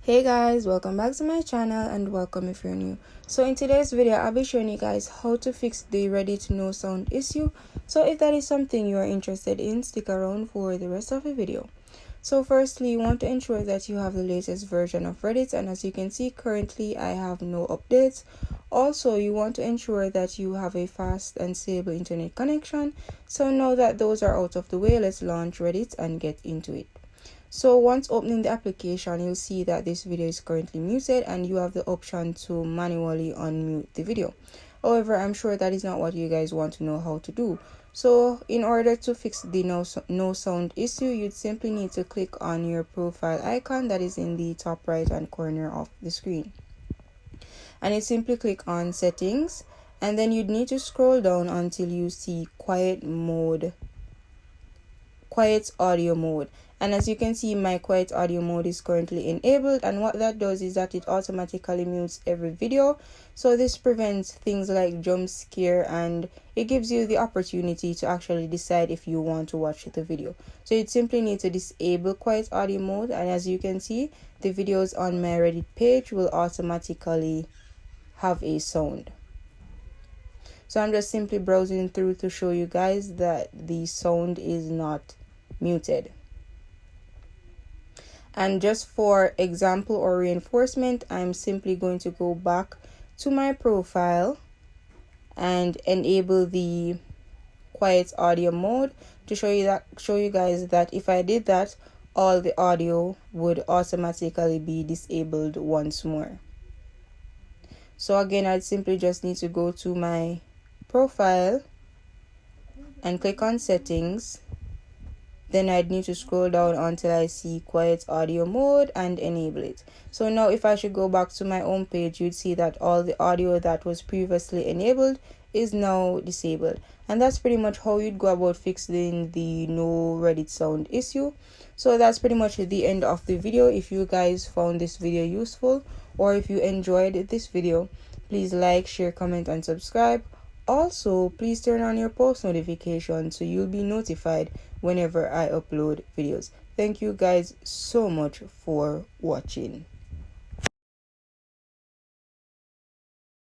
Hey guys, welcome back to my channel and welcome if you're new. So in today's video, I'll be showing you guys how to fix the Reddit no sound issue. So if that is something you are interested in, stick around for the rest of the video. So firstly, you want to ensure that you have the latest version of Reddit, and as you can see currently I have no updates. Also, you want to ensure that you have a fast and stable internet connection. So now that those are out of the way, let's launch Reddit and get into it. So once opening the application, you'll see that this video is currently muted and you have the option to manually unmute the video. However, I'm sure that is not what you guys want to know how to do. So in order to fix the no sound issue, you'd simply need to click on your profile icon that is in the top right hand corner of the screen. And you simply click on settings, and then you'd need to scroll down until you see quiet audio mode. And as you can see, my quiet audio mode is currently enabled, and what that does is that it automatically mutes every video. So this prevents things like jump scare, and it gives you the opportunity to actually decide if you want to watch the video. So you simply need to disable quiet audio mode, and as you can see, the videos on my Reddit page will automatically have a sound. So I'm just simply browsing through to show you guys that the sound is not muted. And just for example or reinforcement, I'm simply going to go back to my profile and enable the quiet audio mode to show you guys that if I did that, all the audio would automatically be disabled once more. So again, I'd simply just need to go to my profile and click on settings. Then I'd need to scroll down until I see quiet audio mode and enable it. So now if I should go back to my home page, you'd see that all the audio that was previously enabled is now disabled. And that's pretty much how you'd go about fixing the no Reddit sound issue. So that's pretty much the end of the video. If you guys found this video useful, or if you enjoyed this video, please like, share, comment, and subscribe. Also, please turn on your post notifications so you'll be notified whenever I upload videos. Thank you guys so much for watching.